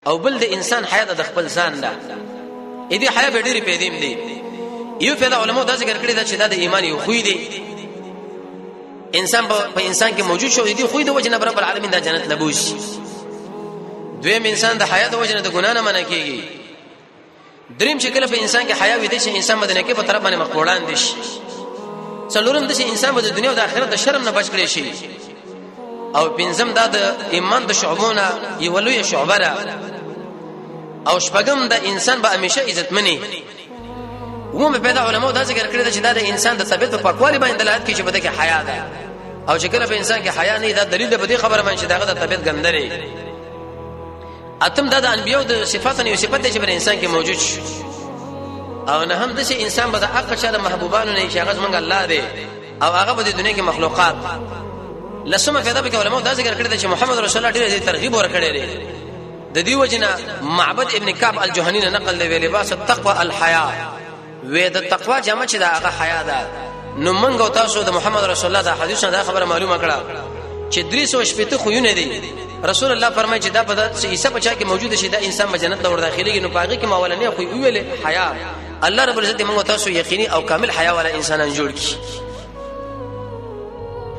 او بل د انسان حیا د خپل ځان ده اې دې حیا به ډېری پیدیم دي یو پیدا علماء دا ذکر کړی دا چې دا د ایمان یو خوې دی انسان په انسان کې موجود شو دي خوې د وجنه رب العالمین د جنت لبوش دویم انسان د حیا د وجنه د ګنا نه منع کیږي دریم شکل په انسان کې حیا وي دي چې انسان مدنه کې په طرف باندې مخوړان دي څلورم د انسان په دنیا او د آخرت د شرم نه بچ کړي شي او پنځم دا د ایمان د شعبونه یو لوی شعبه ده او شپږم د انسان به همیشه عزت مني ومه پیدا علماء دا ذکر کړی چې دا د انسان د طبيعت په پاکوالي باندې دلالت کوي چې بده کې حیا ده او چې کله په انسان کې حیا نه دا دلیل به دې خبره باندې چې داغه د طبيعت ګندري اتم دا د انبيو د صفاتو یو صفت دی چې په انسان کې موجود شي او نه هم د شي انسان به د حق چا د محبوبانو نه شي هغه څنګه الله دی او هغه به د دنیا کې مخلوقات لسمه پیدا به علماء دا ذکر کړی چې محمد رسول الله ډېر ترغیب ورکړی دی د دې وجنه معبد ابن کعب الجهني نقل دی لباس التقوى الحیا و د تقوا جمع چې دا هغه حیا ده نو موږ تاسو د محمد رسول الله د حدیث نه خبره معلومه کړه چې 380 خوونه دي رسول الله فرمایي چې دا په عیسی بچا کې موجود شي دا انسان په جنت ور داخليږي نو پاګه کې ماولنه خو ویلې حیا الله رب العزت موږ تاسو یقیني او کامل حیا والا انسانان جوړ کړي